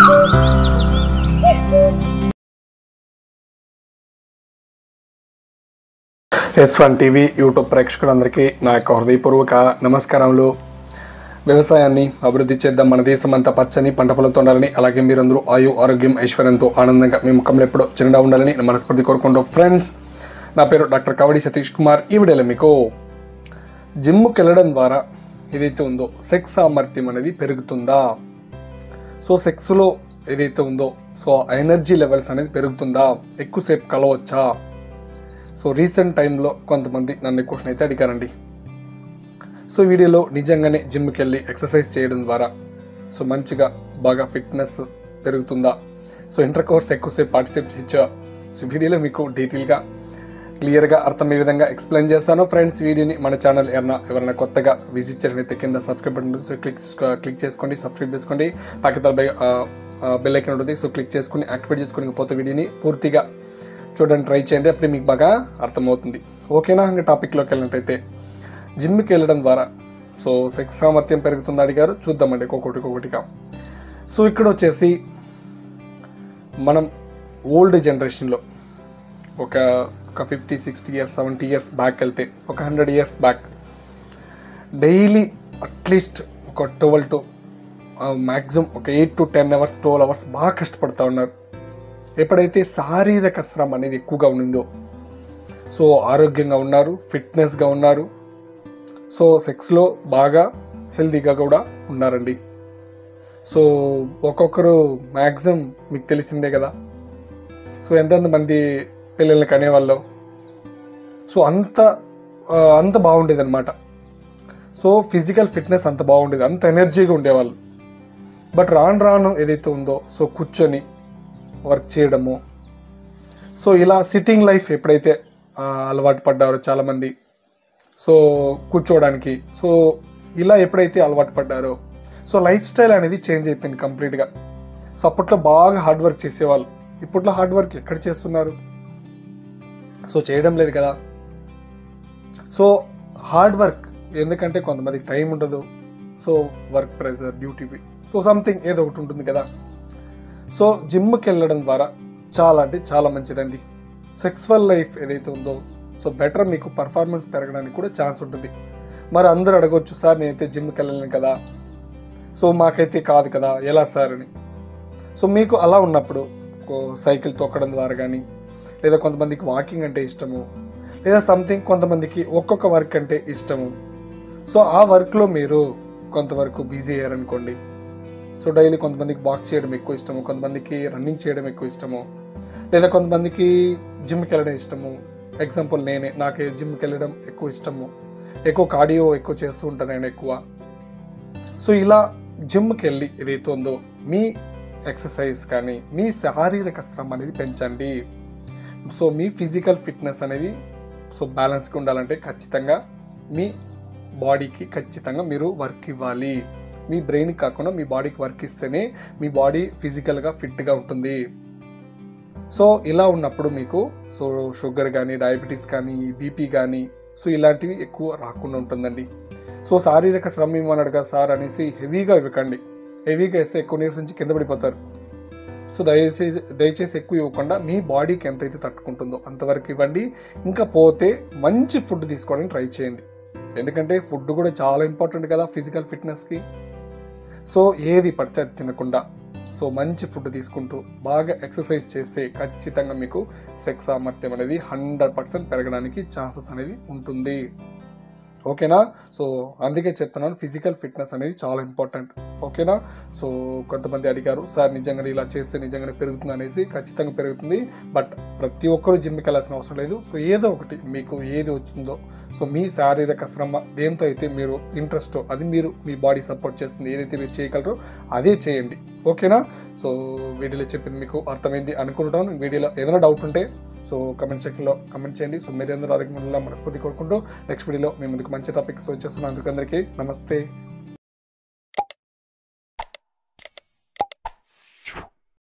S1 TV YouTube ప్రేక్షకులందరికీ నా యొక్క హృదయపూర్వక నమస్కారములు. వ్యవసాయాన్ని అభివృద్ధి చేద్దాం, మన దేశం అంతా పచ్చని పంట పొలంతో ఉండాలని, అలాగే మీరందరూ ఆయు ఆరోగ్యం ఐశ్వర్యంతో ఆనందంగా మీ ముఖంలో ఎప్పుడూ చిన్నగా ఉండాలని నా మనస్ఫూర్తి కోరుకుంటూ ఫ్రెండ్స్, నా పేరు డాక్టర్ కవడి సతీష్ కుమార్. ఈ వీడియోలో మీకు జిమ్కి వెళ్ళడం ద్వారా ఏదైతే ఉందో సెక్స్ సామర్థ్యం అనేది పెరుగుతుందా, సో సెక్స్లో ఏదైతే ఉందో సో ఎనర్జీ లెవెల్స్ అనేది పెరుగుతుందా, ఎక్కువసేపు కలవచ్చా. సో రీసెంట్ టైంలో కొంతమంది నన్ను క్వశ్చన్ అయితే అడిగారండి. సో వీడియోలో నిజంగానే జిమ్కి వెళ్ళి ఎక్సర్సైజ్ చేయడం ద్వారా సో మంచిగా బాగా ఫిట్నెస్ పెరుగుతుందా, సో ఇంటర్ కోర్స్ ఎక్కువసేపు పార్టిసిపేట్ చేయొచ్చా. సో వీడియోలో మీకు డీటెయిల్గా క్లియర్గా అర్థమయ్యే విధంగా ఎక్స్ప్లెయిన్ చేస్తాను. ఫ్రెండ్స్, వీడియోని మన ఛానల్ ఎవరైనా కొత్తగా విజిట్ చేసినైతే కింద సబ్స్క్రైబ్ బటన్ ఉంటుంది, సో క్లిక్ చేసుకోండి, సబ్స్క్రైబ్ చేసుకోండి. పక్కన బెల్ ఐకాన్ ఉంటుంది, సో క్లిక్ చేసుకుని యాక్టివేట్ చేసుకుని పోతే వీడియోని పూర్తిగా చూడండి, ట్రై చేయండి, అప్పుడు మీకు బాగా అర్థమవుతుంది. ఓకేనా? ఇంకా టాపిక్లోకి వెళ్ళినట్టయితే జిమ్కి వెళ్ళడం ద్వారా సో సెక్స్ సామర్థ్యం పెరుగుతుంది అడిగారు. చూద్దామండి ఒక్కొక్కటిగా. సో ఇక్కడ వచ్చేసి మనం ఓల్డ్ జనరేషన్లో ఒక 50, 60 ఇయర్స్ 70 ఇయర్స్ బ్యాక్ వెళ్తే, ఒక 100 ఇయర్స్ బ్యాక్ డైలీ అట్లీస్ట్ ఒక 12 to మ్యాక్సిమం ఒక 8 to 10 అవర్స్ 12 అవర్స్ బాగా కష్టపడుతూ ఉన్నారు. ఎప్పుడైతే శారీరక శ్రమ అనేది ఎక్కువగా ఉండిందో సో ఆరోగ్యంగా ఉన్నారు, ఫిట్నెస్గా ఉన్నారు, సో సెక్స్లో బాగా హెల్తీగా కూడా ఉన్నారండి. సో ఒక్కొక్కరు మ్యాక్సిమం మీకు తెలిసిందే కదా, సో ఎంతమంది పిల్లల్ని కనేవాళ్ళు. సో అంత బాగుండేది అనమాట. సో ఫిజికల్ ఫిట్నెస్ అంత బాగుండేది, అంత ఎనర్జీగా ఉండేవాళ్ళు. బట్ రాను ఏదైతే ఉందో సో కూర్చొని వర్క్ చేయడము, సో ఇలా సిట్టింగ్ లైఫ్ ఎప్పుడైతే అలవాటు పడ్డారో చాలామంది, సో కూర్చోవడానికి, సో ఇలా ఎప్పుడైతే అలవాటు పడ్డారో సో లైఫ్ స్టైల్ అనేది చేంజ్ అయిపోయింది కంప్లీట్గా. సో అప్పట్లో బాగా హార్డ్ వర్క్ చేసేవాళ్ళు, ఇప్పట్లో హార్డ్ వర్క్ ఎక్కడ చేస్తున్నారు, సో చేయడం లేదు కదా. సో హార్డ్ వర్క్ ఎందుకంటే కొంతమందికి టైం ఉండదు, so work pressure, duty, so something ఏదో ఒకటి ఉంటుంది కదా. సో జిమ్కి వెళ్ళడం ద్వారా చాలా మంచిదండి. సెక్సువల్ లైఫ్ ఏదైతే ఉందో సో బెటర్, మీకు పర్ఫార్మెన్స్ పెరగడానికి కూడా ఛాన్స్ ఉంటుంది. మరి అందరూ అడగొచ్చు, సార్ నేనైతే జిమ్కి వెళ్ళలేను కదా, సో మాకైతే కాదు కదా, ఎలా సార్ అని. సో మీకు అలా ఉన్నప్పుడు సైకిల్ తొక్కడం ద్వారా కానీ, లేదా కొంతమందికి వాకింగ్ అంటే ఇష్టము, లేదా సంథింగ్ కొంతమందికి ఒక్కొక్క వర్క్ అంటే ఇష్టము. సో ఆ వర్క్లో మీరు కొంతవరకు బిజీ అయ్యారనుకోండి, సో డైలీ కొంతమందికి వాక్ చేయడం ఎక్కువ ఇష్టము, కొంతమందికి రన్నింగ్ చేయడం ఎక్కువ ఇష్టము, లేదా కొంతమందికి జిమ్కి వెళ్ళడం ఇష్టము. ఎగ్జాంపుల్ నాకు జిమ్కి వెళ్ళడం ఎక్కువ ఇష్టము, ఎక్కువ కార్డియో ఎక్కువ చేస్తూ ఉంటాను నేను ఎక్కువ. సో ఇలా జిమ్కి వెళ్ళి ఏదైతే ఉందో మీ ఎక్సర్సైజ్ కానీ మీ శారీరక శ్రమ అనేది పెంచండి. సో మీ ఫిజికల్ ఫిట్నెస్ అనేది సో బ్యాలెన్స్గా ఉండాలంటే ఖచ్చితంగా మీ బాడీకి ఖచ్చితంగా మీరు వర్క్ ఇవ్వాలి. మీ బ్రెయిన్కి కాకుండా మీ బాడీకి వర్క్ ఇస్తేనే మీ బాడీ ఫిజికల్గా ఫిట్గా ఉంటుంది. సో ఇలా ఉన్నప్పుడు మీకు సో షుగర్ కానీ, డయాబెటీస్ కానీ, బీపీ కానీ సో ఇలాంటివి ఎక్కువ రాకుండా ఉంటుందండి. సో శారీరక శ్రమ ఇవ్వమని అడగా సార్ అనేసి హెవీగా ఇవ్వకండి. హెవీగా వేస్తే ఎక్కువ నీరసించి కింద పడిపోతారు. సో దయచేసి ఎక్కువ ఇవ్వకుండా మీ బాడీకి ఎంతైతే తట్టుకుంటుందో అంతవరకు ఇవ్వండి. ఇంకా పోతే మంచి ఫుడ్ తీసుకోవడానికి ట్రై చేయండి, ఎందుకంటే ఫుడ్ కూడా చాలా ఇంపార్టెంట్ కదా ఫిజికల్ ఫిట్నెస్కి. సో ఏది పడితే అది తినకుండా సో మంచి ఫుడ్ తీసుకుంటూ బాగా ఎక్సర్సైజ్ చేస్తే ఖచ్చితంగా మీకు సెక్స్ సామర్థ్యం అనేది 100% పెరగడానికి ఛాన్సెస్ అనేది ఉంటుంది. ఓకేనా? సో అందుకే చెప్తున్నాను, ఫిజికల్ ఫిట్నెస్ అనేది చాలా ఇంపార్టెంట్. ఓకేనా? సో కొంతమంది అడిగారు, సార్ నిజంగానే ఇలా చేస్తే నిజంగానే పెరుగుతుంది అనేసి. ఖచ్చితంగా పెరుగుతుంది, బట్ ప్రతి ఒక్కరూ జిమ్కి వెళ్ళాల్సిన అవసరం లేదు. సో ఏదో ఒకటి మీకు ఏది వచ్చిందో సో మీ శారీరక శ్రమ దేంతో అయితే మీరు ఇంట్రెస్ట్, అది మీరు మీ బాడీ సపోర్ట్ చేస్తుంది, ఏదైతే మీరు చేయగలరో అదే చేయండి. ఓకేనా? సో వీడియోలో చెప్పింది మీకు అర్థమైంది అనుకుంటాను. వీడియోలో ఏదైనా డౌట్ ఉంటే సో కమెంట్ సెక్షన్లో కమెంట్ చేయండి. సో మీరందరూ ఆరోగ్యంగా మనస్ఫూర్తి కోరుకుంటూ నెక్స్ట్ వీడియోలో మీ ముందుకు మంచి టాపిక్తో వచ్చేస్తున్నాను. అందరికీ నమస్తే.